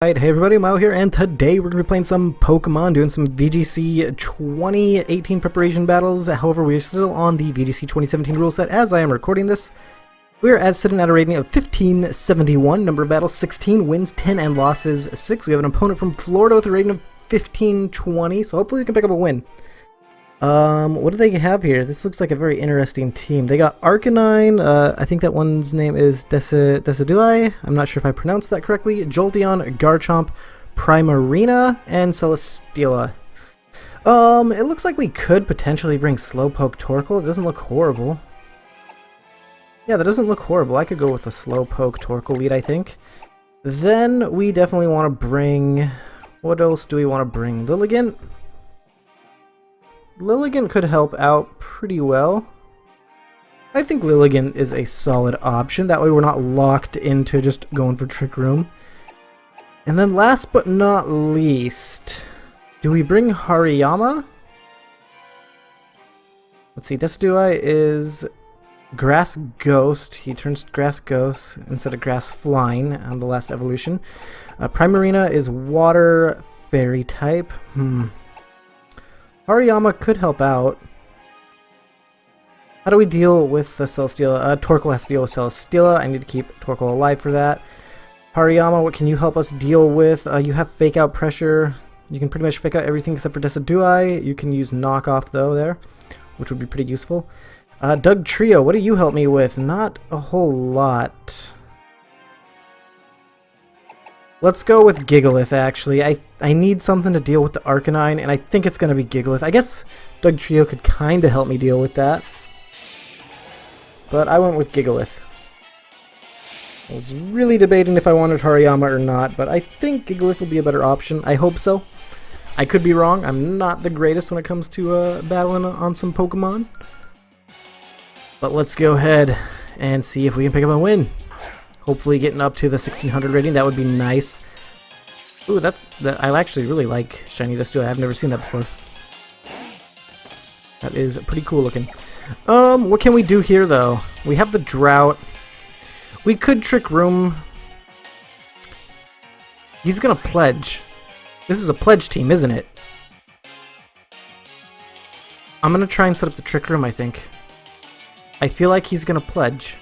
Alright, hey everybody, Mao here, and today we're going to be playing some Pokemon, doing some VGC 2018 preparation battles. However, we're still on the VGC 2017 rule set as I am recording this. We're sitting at a rating of 1571, number of battles 16, wins 10, and losses 6. We have an opponent from Florida with a rating of 1520, so hopefully we can pick up a win. What do they have here? This looks like a very interesting team. They got Arcanine, I think that one's name is Decidueye. I'm not sure if I pronounced that correctly. Jolteon, Garchomp, Primarina, and Celesteela. It looks like we could potentially bring Slowpoke Torkoal. It doesn't look horrible. Yeah, that doesn't look horrible. I could go with a Slowpoke Torkoal lead, I think. Then we definitely want to bring... What else do we want to bring? Lilligant? Lilligant could help out pretty well. I think Lilligant is a solid option. That way we're not locked into just going for Trick Room. And then last but not least, do we bring Hariyama? Let's see, Decidueye is Grass Ghost. He turns Grass Ghost instead of Grass Flying on the last evolution. Primarina is Water Fairy type. Hariyama could help out. How do we deal with the Celesteela? Torkoal has to deal with Celesteela. I need to keep Torkoal alive for that. Hariyama, what can you help us deal with? You have Fake Out Pressure. You can pretty much fake out everything except for Decidueye. You can use Knockoff though there, which would be pretty useful. Dugtrio, what do you help me with? Not a whole lot. Let's go with Gigalith, actually. I need something to deal with the Arcanine, and I think it's going to be Gigalith. I guess Dugtrio could kind of help me deal with that. But I went with Gigalith. I was really debating if I wanted Hariyama or not, but I think Gigalith will be a better option. I hope so. I could be wrong. I'm not the greatest when it comes to battling on some Pokemon. But let's go ahead and see if we can pick up a win. Hopefully getting up to the 1600 rating, that would be nice. Ooh, I actually really like Shiny Decidueye. I've never seen that before. That is pretty cool looking. What can we do here though? We have the Drought. We could Trick Room. He's gonna Pledge. This is a Pledge team, isn't it? I'm gonna try and set up the Trick Room, I think. I feel like he's gonna Pledge.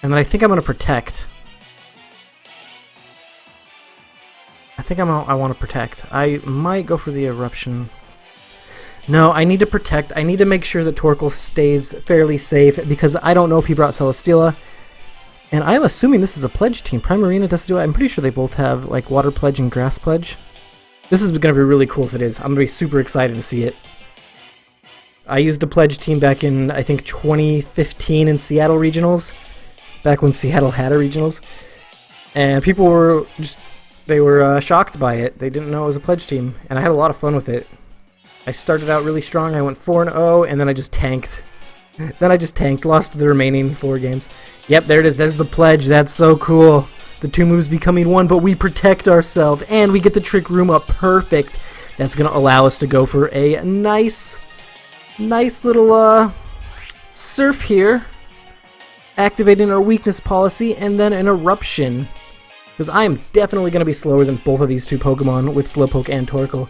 And then I think I'm going to Protect. I think I want to Protect. I might go for the Eruption. No, I need to Protect. I need to make sure that Torkoal stays fairly safe because I don't know if he brought Celesteela. And I'm assuming this is a Pledge team. Primarina, Decidueye, I'm pretty sure they both have like Water Pledge and Grass Pledge. This is going to be really cool if it is. I'm going to be super excited to see it. I used a Pledge team back in, I think, 2015 in Seattle Regionals. Back when Seattle had a regionals, and people were shocked by it. They didn't know it was a Pledge team, and I had a lot of fun with it. I started out really strong. I went 4-0, and then I just tanked. Lost the remaining 4 games. Yep, there it is. There's the Pledge. That's so cool. The 2 moves becoming 1, but we protect ourselves, and we get the Trick Room up perfect. That's gonna allow us to go for a nice little surf here. Activating our weakness policy, and then an Eruption. Because I am definitely going to be slower than both of these 2 Pokemon with Slowpoke and Torkoal.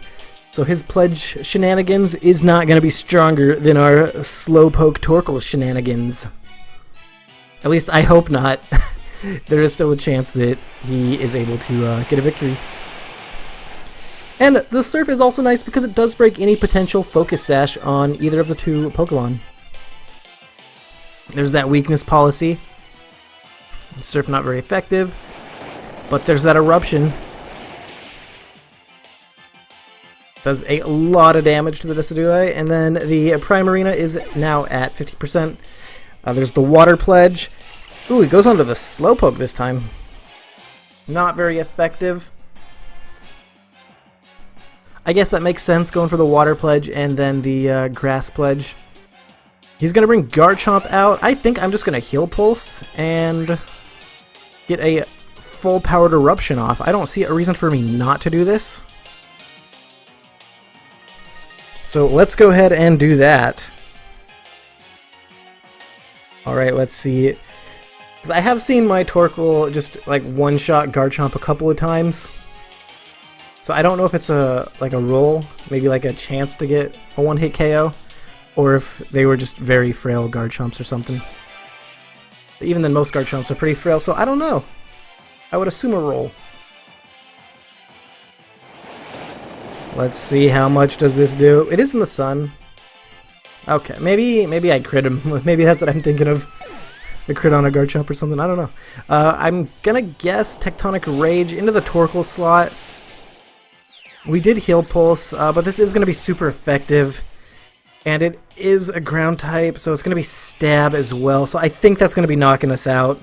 So his Pledge shenanigans is not going to be stronger than our Slowpoke Torkoal shenanigans. At least I hope not. There is still a chance that he is able to get a victory. And the Surf is also nice because it does break any potential Focus Sash on either of the 2 Pokemon. There's that weakness policy. Surf not very effective. But there's that Eruption. Does a lot of damage to the Decidueye. And then the Primarina is now at 50%. There's the Water Pledge. Ooh, he goes onto the Slowpoke this time. Not very effective. I guess that makes sense going for the Water Pledge and then the Grass Pledge. He's going to bring Garchomp out. I think I'm just going to Heal Pulse and get a full-powered Eruption off. I don't see a reason for me not to do this. So let's go ahead and do that. Alright, let's see. Because I have seen my Torkoal just like one-shot Garchomp a couple of times. So I don't know if it's a roll, maybe like a chance to get a one-hit KO, or if they were just very frail Garchomps or something. But even then, most Garchomps are pretty frail, so I don't know. I would assume a roll. Let's see how much does this do. It is in the sun. Okay, maybe I crit him. Maybe that's what I'm thinking of. The crit on a Garchomp or something. I don't know. I'm gonna guess Tectonic Rage into the Torkoal slot. We did Heal Pulse, but this is gonna be super effective. And it is a ground type, so it's gonna be Stab as well. So I think that's gonna be knocking us out.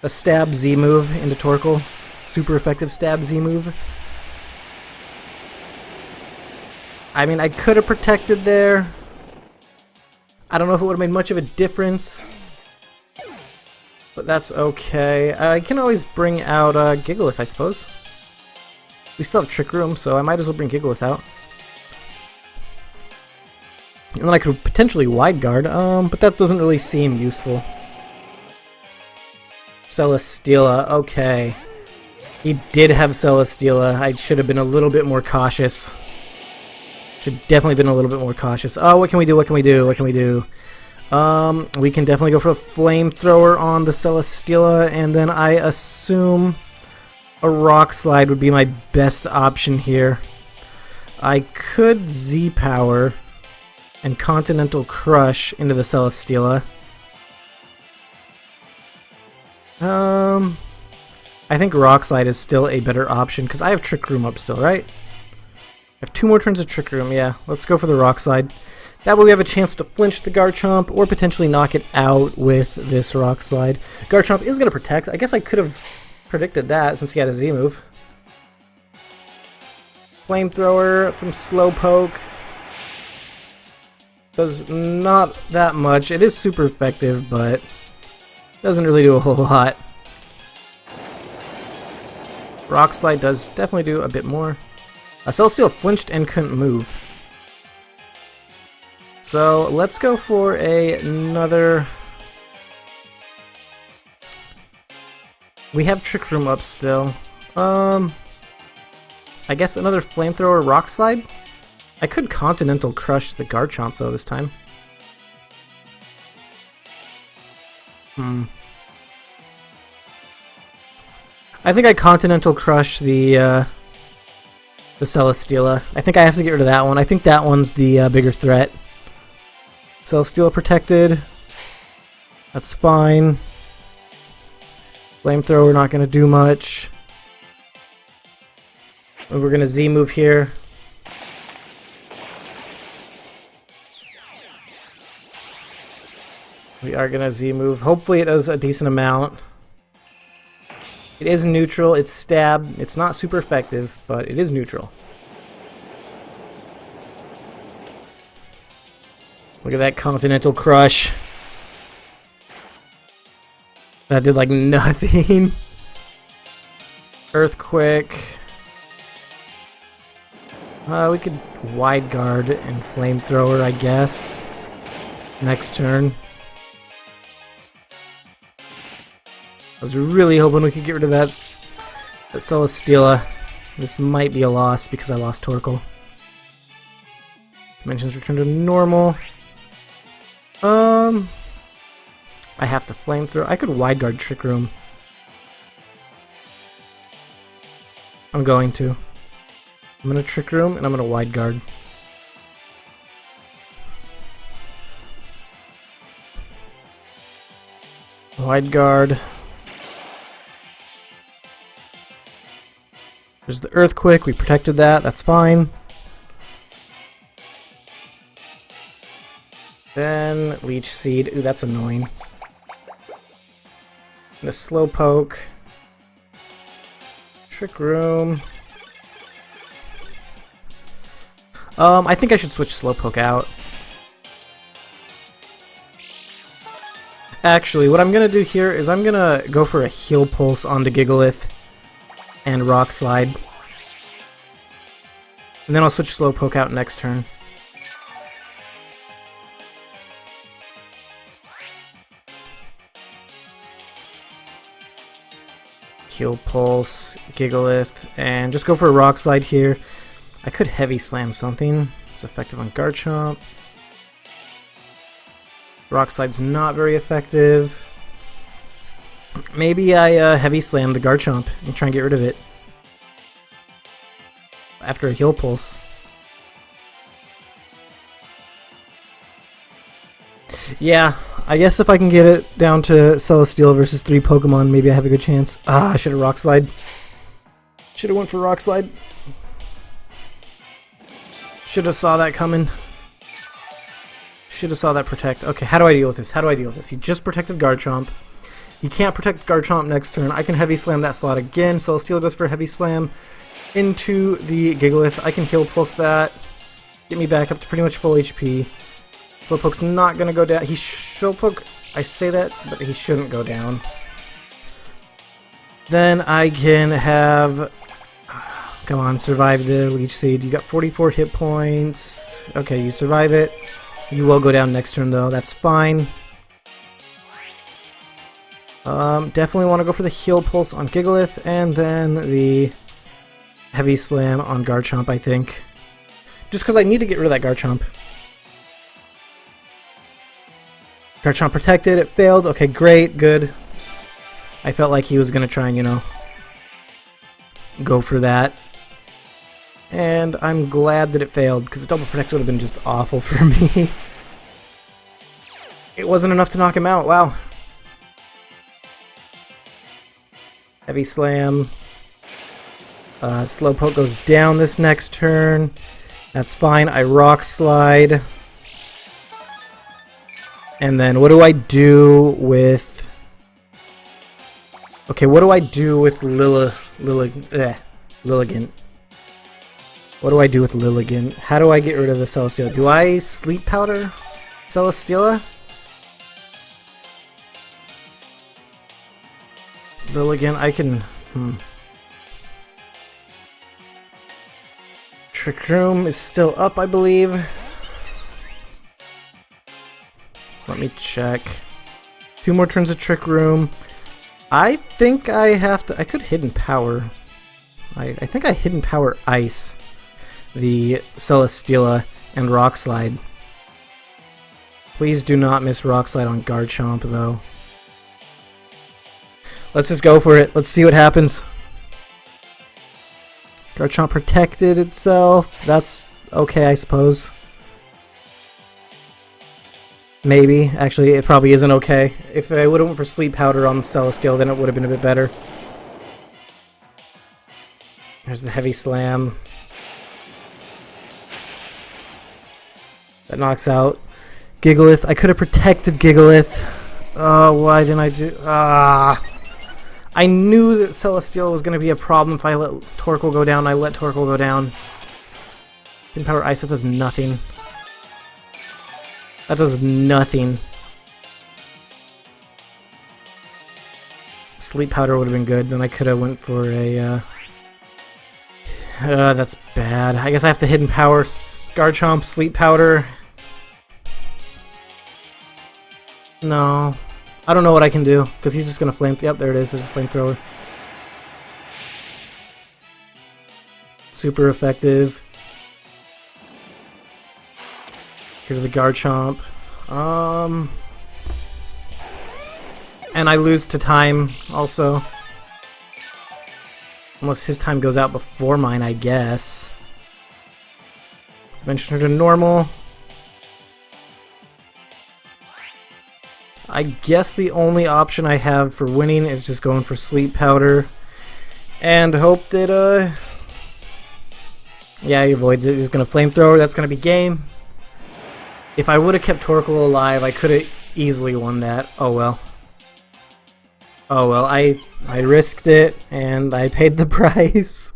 A Stab Z move into Torkoal. Super effective Stab Z move. I mean, I could have protected there. I don't know if it would have made much of a difference. But that's okay. I can always bring out Gigalith, I suppose. We still have Trick Room, so I might as well bring Gigalith out. And then I could potentially Wide Guard, but that doesn't really seem useful. Celesteela, okay. He did have Celesteela. I should have been a little bit more cautious. Should definitely been a little bit more cautious. Oh, what can we do? What can we do? What can we do? We can definitely go for a Flamethrower on the Celesteela, and then I assume a Rock Slide would be my best option here. I could Z-Power and Continental Crush into the Celesteela. I think Rock Slide is still a better option, because I have Trick Room up still, right? I have 2 more turns of Trick Room, yeah. Let's go for the Rock Slide. That way we have a chance to flinch the Garchomp, or potentially knock it out with this Rock Slide. Garchomp is going to protect. I guess I could have predicted that, since he had a Z move. Flamethrower from Slowpoke. Does not that much. It is super effective, but doesn't really do a whole lot. Rock Slide does definitely do a bit more. Celesteela flinched and couldn't move. So let's go for another... We have Trick Room up still. I guess another Flamethrower Rock Slide? I could Continental Crush the Garchomp though this time. I think I Continental Crush the Celesteela. I think I have to get rid of that one. I think that one's the bigger threat. Celesteela protected. That's fine. Flamethrower not going to do much. We're going to Z move here. We are going to Z move. Hopefully it does a decent amount. It is neutral. It's Stab. It's not super effective, but it is neutral. Look at that Continental Crush. That did like nothing. Earthquake. We could Wide Guard and Flamethrower, I guess. Next turn. I was really hoping we could get rid of that Celesteela. This might be a loss because I lost Torkoal. Dimensions return to normal. I have to Flamethrower. I could Wide Guard Trick Room. I'm going to. I'm going to Trick Room and I'm going to Wide Guard. Wide Guard. There's the Earthquake. We protected that. That's fine. Then Leech Seed. Ooh, that's annoying. And a Slowpoke. Trick Room. I think I should switch Slowpoke out. Actually, what I'm gonna do here is I'm gonna go for a Heal Pulse onto Gigalith and Rock Slide. And then I'll switch Slowpoke out next turn. Heal Pulse, Gigalith, and just go for a Rock Slide here. I could Heavy Slam something. It's effective on Garchomp. Rock Slide's not very effective. Maybe I Heavy Slam the Garchomp and try and get rid of it after a Heal Pulse. Yeah, I guess if I can get it down to Celesteela versus 3 Pokemon, maybe I have a good chance. Ah, I should have Rock Slide. Should have went for Rock Slide. Should have saw that coming. Should have saw that Protect. Okay, how do I deal with this? How do I deal with this? He just protected Garchomp. You can't protect Garchomp next turn. I can Heavy Slam that slot again. Celesteela goes for Heavy Slam into the Gigalith. I can Heal Pulse that. Get me back up to pretty much full HP. Slowpoke's not going to go down. Slowpoke, I say that, but he shouldn't go down. Then I can have... Come on, survive the Leech Seed. You got 44 hit points. Okay, you survive it. You will go down next turn, though. That's fine. Definitely want to go for the Heal Pulse on Gigalith, and then the Heavy Slam on Garchomp, I think. Just because I need to get rid of that Garchomp. Garchomp protected, it failed. Okay, great, good. I felt like he was going to try and, you know, go for that. And I'm glad that it failed, because a double protect would have been just awful for me. It wasn't enough to knock him out, wow. Heavy Slam. Slowpoke goes down this next turn. That's fine, I Rock Slide. And then what do I do with... Okay, what do I do with Lilligant? What do I do with Lilligant? How do I get rid of the Celesteela? Do I Sleep Powder Celesteela? Lilligant, I can... Trick Room is still up, I believe. Let me check. 2 more turns of Trick Room. I think I have to... I could Hidden Power. I think I Hidden Power Ice the Celesteela and Rock Slide. Please do not miss Rock Slide on Garchomp, though. Let's just go for it. Let's see what happens. Garchomp protected itself. That's okay, I suppose. Maybe. Actually, it probably isn't okay. If I would have went for Sleep Powder on Celesteela, then it would have been a bit better. There's the Heavy Slam. That knocks out Gigalith. I could have protected Gigalith. Oh, why didn't I do... I knew that Celesteela was going to be a problem if I let Torkoal go down. I let Torkoal go down. Hidden Power Ice, that does nothing. That does nothing. Sleep Powder would have been good. Then I could have went for a... that's bad. I guess I have to Hidden Power Garchomp, Sleep Powder. No. I don't know what I can do, because he's just going to flame... Yep, there it is. There's a Flamethrower. Super effective. Get rid of the Garchomp. And I lose to time, also. Unless his time goes out before mine, I guess. Venture to normal. I guess the only option I have for winning is just going for Sleep Powder. And hope that, yeah, he avoids it. He's going to Flamethrower. That's going to be game. If I would have kept Torkoal alive, I could have easily won that. Oh well. Oh well, I risked it, and I paid the price.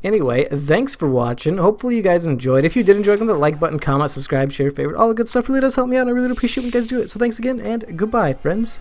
Anyway, thanks for watching. Hopefully you guys enjoyed. If you did enjoy, click the like button, comment, subscribe, share, favorite. All the good stuff really does help me out, and I really appreciate when you guys do it. So thanks again, and goodbye, friends.